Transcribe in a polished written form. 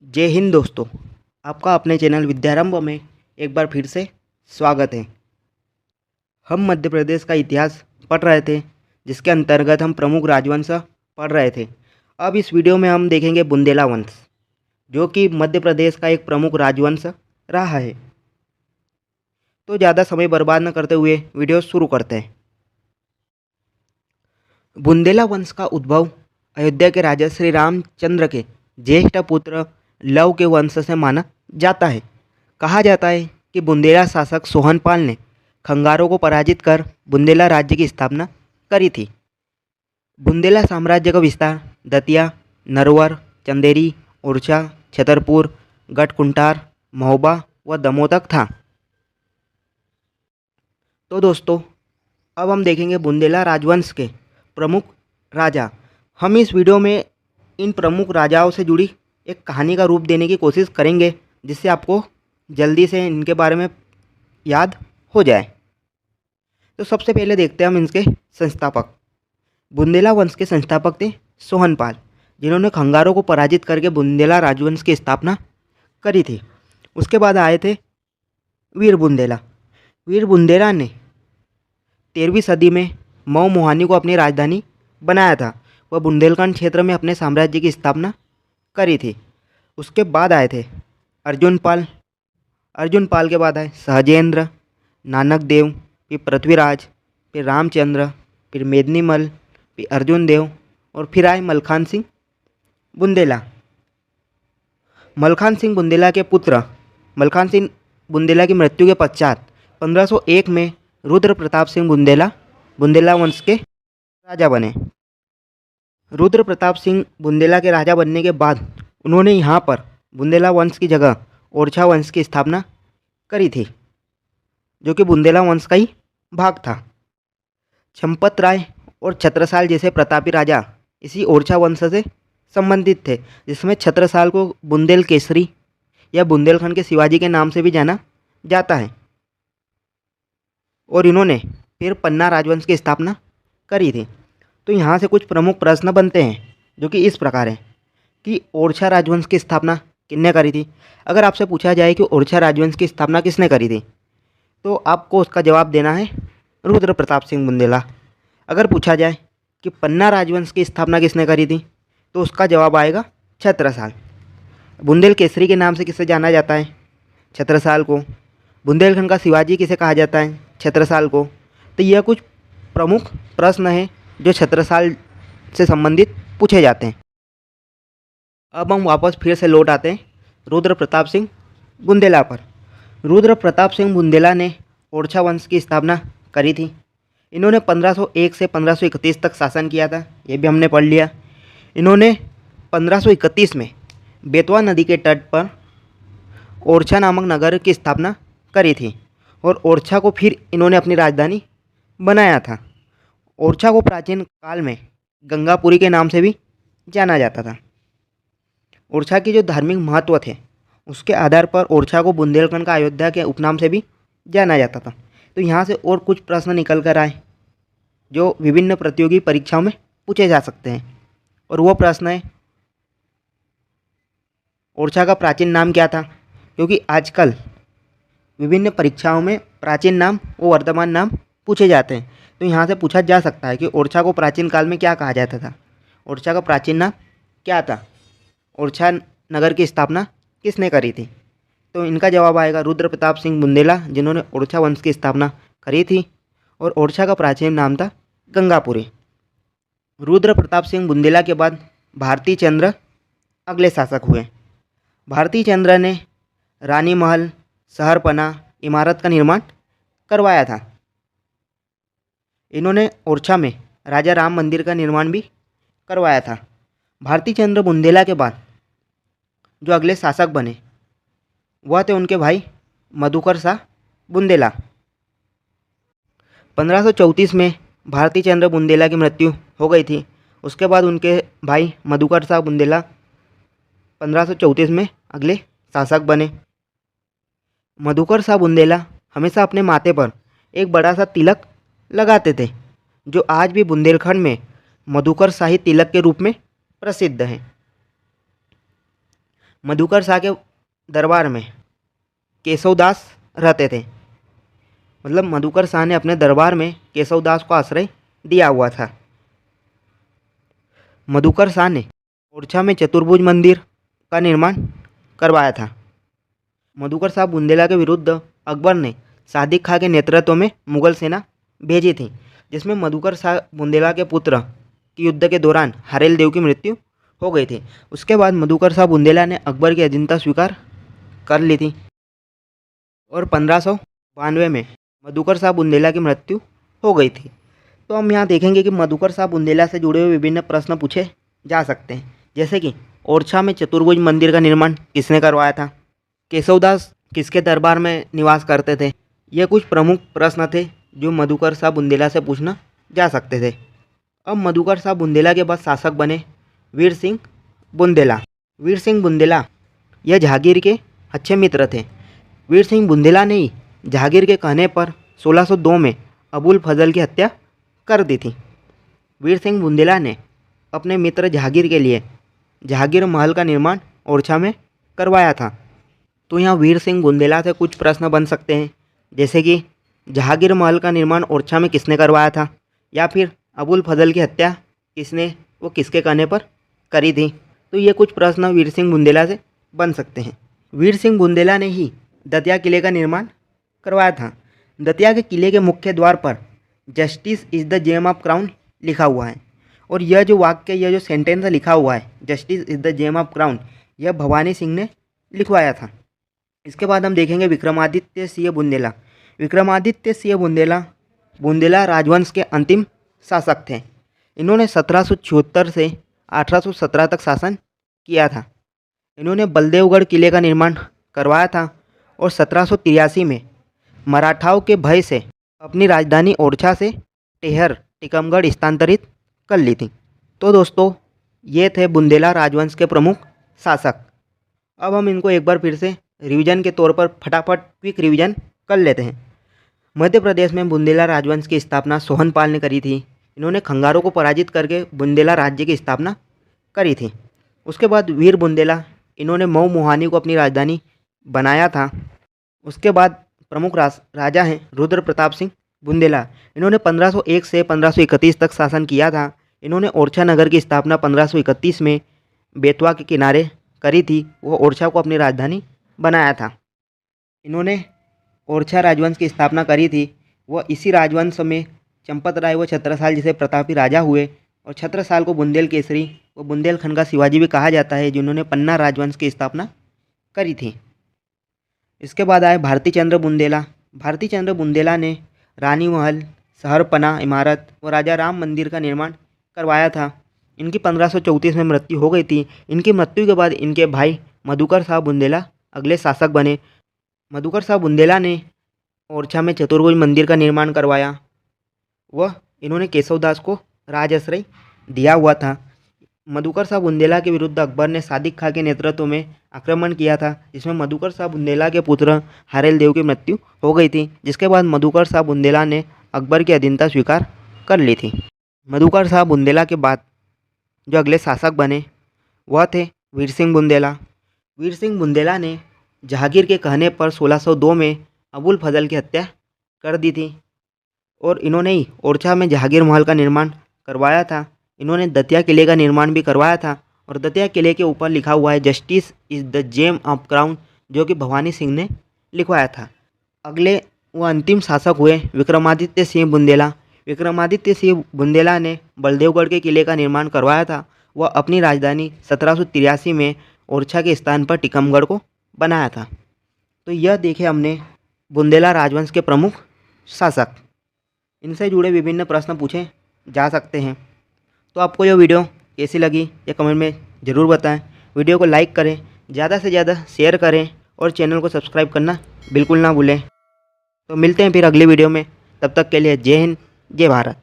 जय हिंद दोस्तों। आपका अपने चैनल विद्यारंभ में एक बार फिर से स्वागत है। हम मध्य प्रदेश का इतिहास पढ़ रहे थे, जिसके अंतर्गत हम प्रमुख राजवंश पढ़ रहे थे। अब इस वीडियो में हम देखेंगे बुंदेला वंश, जो कि मध्य प्रदेश का एक प्रमुख राजवंश रहा है। तो ज़्यादा समय बर्बाद न करते हुए वीडियो शुरू करते हैं। बुंदेला वंश का उद्भव अयोध्या के राजा श्री रामचंद्र के ज्येष्ठ पुत्र लव के वंश से माना जाता है। कहा जाता है कि बुंदेला शासक सोहनपाल ने खंगारों को पराजित कर बुंदेला राज्य की स्थापना करी थी। बुंदेला साम्राज्य का विस्तार दतिया, नरवर, चंदेरी, ओरछा, छतरपुर, गढ़कुंटार, महोबा व दमोह तक था। तो दोस्तों, अब हम देखेंगे बुंदेला राजवंश के प्रमुख राजा। हम इस वीडियो में इन प्रमुख राजाओं से जुड़ी एक कहानी का रूप देने की कोशिश करेंगे, जिससे आपको जल्दी से इनके बारे में याद हो जाए। तो सबसे पहले देखते हैं हम इनके संस्थापक। बुंदेला वंश के संस्थापक थे सोहनपाल, जिन्होंने खंगारों को पराजित करके बुंदेला राजवंश की स्थापना करी थी। उसके बाद आए थे वीर बुंदेला। वीर बुंदेला ने 13वीं सदी में मऊ मुहानी को अपनी राजधानी बनाया था। वह बुंदेलखंड क्षेत्र में अपने साम्राज्य की स्थापना करी थी। उसके बाद आए थे अर्जुनपाल। अर्जुनपाल के बाद आए सहजेंद्र, नानक देव, फिर पृथ्वीराज, फिर रामचंद्र, फिर मेदिनीमल, फिर अर्जुन देव और फिर आए मलखान सिंह बुंदेला। मलखान सिंह बुंदेला के पुत्र मलखान सिंह बुंदेला की मृत्यु के पश्चात 1501 में रुद्र प्रताप सिंह बुंदेला बुंदेला वंश के राजा बने। रुद्र प्रताप सिंह बुंदेला के राजा बनने के बाद उन्होंने यहाँ पर बुंदेला वंश की जगह ओरछा वंश की स्थापना करी थी, जो कि बुंदेला वंश का ही भाग था। चंपत राय और छत्रसाल जैसे प्रतापी राजा इसी ओरछा वंश से संबंधित थे, जिसमें छत्रसाल को बुंदेल केसरी या बुंदेलखंड के शिवाजी के नाम से भी जाना जाता है। और इन्होंने फिर पन्ना राजवंश की स्थापना करी थी। तो यहाँ से कुछ प्रमुख प्रश्न बनते हैं, जो कि इस प्रकार हैं कि ओरछा राजवंश की स्थापना किसने करी थी। अगर आपसे पूछा जाए कि ओरछा राजवंश की स्थापना किसने करी थी, तो आपको उसका जवाब देना है रुद्र प्रताप सिंह बुंदेला। अगर पूछा जाए कि पन्ना राजवंश की स्थापना किसने करी थी, तो उसका जवाब आएगा छत्रसाल। बुंदेल केसरी के नाम से किसे जाना जाता है, छत्रसाल को। बुंदेलखंड का शिवाजी किसे कहा जाता है, छत्रसाल को। तो यह कुछ प्रमुख प्रश्न हैं जो छत्रसाल से संबंधित पूछे जाते हैं। अब हम वापस फिर से लौट आते हैं रुद्र प्रताप सिंह बुंदेला पर। रुद्र प्रताप सिंह बुंदेला ने ओरछा वंश की स्थापना करी थी। इन्होंने 1501 से 1531 तक शासन किया था, ये भी हमने पढ़ लिया। इन्होंने 1531 में बेतवा नदी के तट पर ओरछा नामक नगर की स्थापना करी थी और ओरछा को फिर इन्होंने अपनी राजधानी बनाया था। ओरछा को प्राचीन काल में गंगापुरी के नाम से भी जाना जाता था। ओरछा की जो धार्मिक महत्व थे, उसके आधार पर ओरछा को बुंदेलखंड का अयोध्या के उपनाम से भी जाना जाता था। तो यहाँ से और कुछ प्रश्न निकल कर आए जो विभिन्न प्रतियोगी परीक्षाओं में पूछे जा सकते हैं। और वो प्रश्न है, ओरछा का प्राचीन नाम क्या था। क्योंकि आजकल विभिन्न परीक्षाओं में प्राचीन नाम व वर्तमान नाम पूछे जाते हैं। तो यहाँ से पूछा जा सकता है कि ओरछा को प्राचीन काल में क्या कहा जाता था, ओरछा का प्राचीन नाम क्या था, ओरछा नगर की स्थापना किसने करी थी। तो इनका जवाब आएगा रुद्र प्रताप सिंह बुंदेला, जिन्होंने ओरछा वंश की स्थापना करी थी। और ओरछा का प्राचीन नाम था गंगापुरी। रुद्र प्रताप सिंह बुंदेला के बाद भारती चंद्र अगले शासक हुए। भारती चंद्र ने रानी महल, शहरपना, इमारत का निर्माण करवाया था। इन्होंने ओरछा में राजा राम मंदिर का निर्माण भी करवाया था। भारती चंद्र बुंदेला के बाद जो अगले शासक बने, वह थे उनके भाई मधुकर शाह बुंदेला। 1534 में भारती चंद्र बुंदेला की मृत्यु हो गई थी। उसके बाद उनके भाई मधुकर शाह बुंदेला 1534 में अगले शासक बने। मधुकर शाह बुंदेला हमेशा अपने माथे पर एक बड़ा सा तिलक लगाते थे, जो आज भी बुंदेलखंड में मधुकर शाही तिलक के रूप में प्रसिद्ध है। मधुकर शाह के दरबार में केशव दास रहते थे। मतलब मधुकर शाह ने अपने दरबार में केशव दास को आश्रय दिया हुआ था। मधुकर शाह ने ओरछा में चतुर्भुज मंदिर का निर्माण करवाया था। मधुकर शाह बुंदेला के विरुद्ध अकबर ने सादिक खां के नेतृत्व में मुगल सेना भेजी थी, जिसमें मधुकर शाह बुंदेला के पुत्र की युद्ध के दौरान हरेल देव की मृत्यु हो गई थी। उसके बाद मधुकर शाह बुंदेला ने अकबर की अधीनता स्वीकार कर ली थी और 1592 में मधुकर शाह बुंदेला की मृत्यु हो गई थी। तो हम यहाँ देखेंगे कि मधुकर शाह बुंदेला से जुड़े हुए विभिन्न प्रश्न पूछे जा सकते हैं, जैसे कि ओरछा में चतुर्भुज मंदिर का निर्माण किसने करवाया था, केशवदास किसके दरबार में निवास करते थे। ये कुछ प्रमुख प्रश्न थे जो मधुकर शाह बुंदेला से पूछना जा सकते थे। अब मधुकर शाह बुंदेला के बाद शासक बने वीर सिंह बुंदेला। वीर सिंह बुंदेला यह जहांगीर के अच्छे मित्र थे। वीर सिंह बुंदेला ने ही जहांगीर के कहने पर 1602 में अबुल फजल की हत्या कर दी थी। वीर सिंह बुंदेला ने अपने मित्र जहांगीर के लिए जहांगीर महल का निर्माण ओरछा में करवाया था। तो यहाँ वीर सिंह बुंदेला से कुछ प्रश्न बन सकते हैं, जैसे कि जहांगीर महल का निर्माण ओरछा में किसने करवाया था, या फिर अबुल फजल की हत्या किसके कहने पर करी थी। तो ये कुछ प्रश्न वीर सिंह बुंदेला से बन सकते हैं। वीर सिंह बुंदेला ने ही दतिया किले का निर्माण करवाया था। दतिया के किले के मुख्य द्वार पर justice is the gem of crown लिखा हुआ है, और यह जो वाक्य, यह जो सेंटेंस लिखा हुआ है justice is the gem of crown, यह भवानी सिंह ने लिखवाया था। इसके बाद हम देखेंगे विक्रमादित्य सिंह बुंदेला। विक्रमादित्य सिंह बुंदेला बुंदेला राजवंश के अंतिम शासक थे। इन्होंने 1776 से 1817 तक शासन किया था। इन्होंने बलदेवगढ़ किले का निर्माण करवाया था और 1783 में मराठाओं के भय से अपनी राजधानी ओरछा से टेहर टीकमगढ़ स्थानांतरित कर ली थी। तो दोस्तों, ये थे बुंदेला राजवंश के प्रमुख शासक। अब हम इनको एक बार फिर से रिवीजन के तौर पर फटाफट क्विक रिवीजन कर लेते हैं। मध्य प्रदेश में बुंदेला राजवंश की स्थापना सोहनपाल ने करी थी। इन्होंने खंगारों को पराजित करके बुंदेला राज्य की स्थापना करी थी। उसके बाद वीर बुंदेला, इन्होंने मऊ मुहानी को अपनी राजधानी बनाया था। उसके बाद प्रमुख राजा हैं रुद्र प्रताप सिंह बुंदेला। इन्होंने 1501 से 1531 तक शासन किया था। इन्होंने ओरछा नगर की स्थापना 1531 में बेतवा के किनारे करी थी। वो ओरछा को अपनी राजधानी बनाया था। इन्होंने ओरछा राजवंश की स्थापना करी थी। वह इसी राजवंश में चंपत राय व छत्रसाल जैसे प्रतापी राजा हुए, और छत्रसाल को बुंदेल केसरी व बुंदेलखंड का शिवाजी भी कहा जाता है, जिन्होंने पन्ना राजवंश की स्थापना करी थी। इसके बाद आए भारती चंद्र बुंदेला। भारती चंद्र बुंदेला ने रानी महल, शहरपना इमारत व राजा राम मंदिर का निर्माण करवाया था। इनकी 1534 में मृत्यु हो गई थी। इनकी मृत्यु के बाद इनके भाई मधुकर शाह बुंदेला अगले शासक बने। मधुकर शाह बुंदेला ने ओरछा में चतुर्भुज मंदिर का निर्माण करवाया। वह इन्होंने केशवदास को राजाश्रय दिया हुआ था। मधुकर शाह बुंदेला के विरुद्ध अकबर ने सादिक खां के नेतृत्व में आक्रमण किया था, जिसमें मधुकर शाह बुंदेला के पुत्र हरेल देव की मृत्यु हो गई थी, जिसके बाद मधुकर शाह बुंदेला ने अकबर की अधीनता स्वीकार कर ली थी। मधुकर शाह बुंदेला के बाद जो अगले शासक बने वह थे वीर सिंह बुंदेला। वीर सिंह बुंदेला ने जहांगीर के कहने पर 1602 में अबुल फजल की हत्या कर दी थी, और इन्होंने ही ओरछा में जहांगीर महल का निर्माण करवाया था। इन्होंने दतिया किले का निर्माण भी करवाया था, और दतिया किले के ऊपर लिखा हुआ है justice is the gem of crown, जो कि भवानी सिंह ने लिखवाया था। अगले वो अंतिम शासक हुए विक्रमादित्य सिंह बुंदेला। विक्रमादित्य सिंह बुंदेला ने बलदेवगढ़ के किले का निर्माण करवाया था। वह अपनी राजधानी 1783 में ओरछा के स्थान पर टीकमगढ़ को बनाया था। तो यह देखे हमने बुंदेला राजवंश के प्रमुख शासक। इनसे जुड़े विभिन्न प्रश्न पूछे जा सकते हैं। तो आपको यह वीडियो कैसी लगी ये कमेंट में ज़रूर बताएं। वीडियो को लाइक करें, ज़्यादा से ज़्यादा शेयर करें, और चैनल को सब्सक्राइब करना बिल्कुल ना भूलें। तो मिलते हैं फिर अगली वीडियो में। तब तक के लिए जय हिंद, जय भारत।